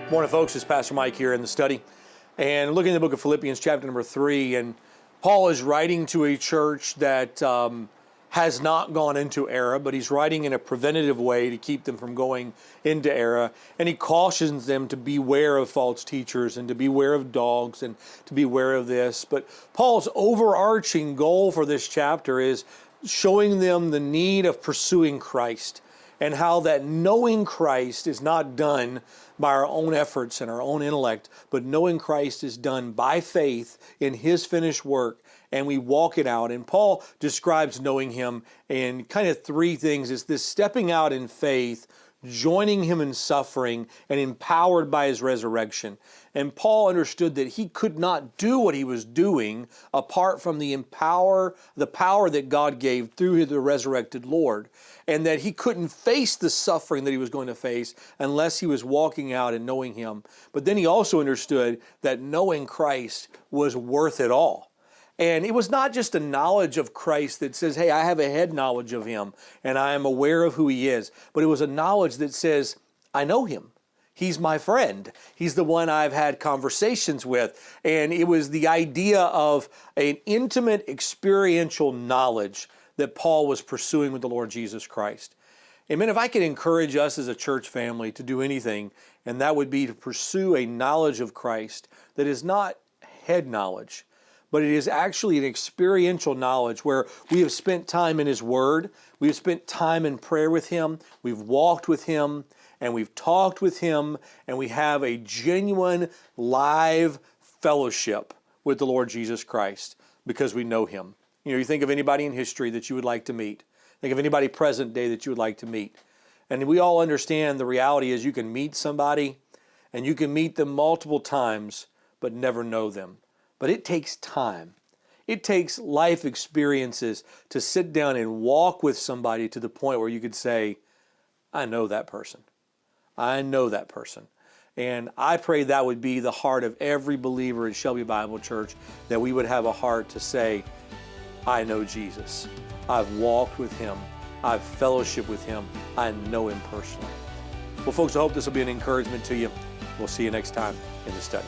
Morning, folks. It's Pastor Mike here in the study. And looking at the book of Philippians, chapter number 3, and Paul is writing to a church that has not gone into error, but he's writing in a preventative way to keep them from going into error. And he cautions them to beware of false teachers and to beware of dogs and to beware of this. But Paul's overarching goal for this chapter is showing them the need of pursuing Christ and how that knowing Christ is not done by our own efforts and our own intellect, but knowing Christ is done by faith in His finished work, and we walk it out. And Paul describes knowing Him in kind of three things. It's this stepping out in faith, joining Him in suffering, and empowered by His resurrection. And Paul understood that he could not do what he was doing apart from the power that God gave through the resurrected Lord, and that he couldn't face the suffering that he was going to face unless he was walking out and knowing Him. But then he also understood that knowing Christ was worth it all. And it was not just a knowledge of Christ that says, hey, I have a head knowledge of Him and I am aware of who He is. But it was a knowledge that says, I know Him. He's my friend. He's the one I've had conversations with. And it was the idea of an intimate experiential knowledge that Paul was pursuing with the Lord Jesus Christ. Amen. If I could encourage us as a church family to do anything, and that would be to pursue a knowledge of Christ that is not head knowledge, but it is actually an experiential knowledge where we have spent time in His Word, we have spent time in prayer with Him, we've walked with Him, and we've talked with Him, and we have a genuine live fellowship with the Lord Jesus Christ because we know Him. You know, you think of anybody in history that you would like to meet. Think of anybody present day that you would like to meet. And we all understand the reality is you can meet somebody and you can meet them multiple times but never know them. But it takes time. It takes life experiences to sit down and walk with somebody to the point where you could say, I know that person. I know that person. And I pray that would be the heart of every believer at Shelby Bible Church, that we would have a heart to say, I know Jesus. I've walked with Him. I've fellowshiped with Him. I know Him personally. Well, folks, I hope this will be an encouragement to you. We'll see you next time in the study.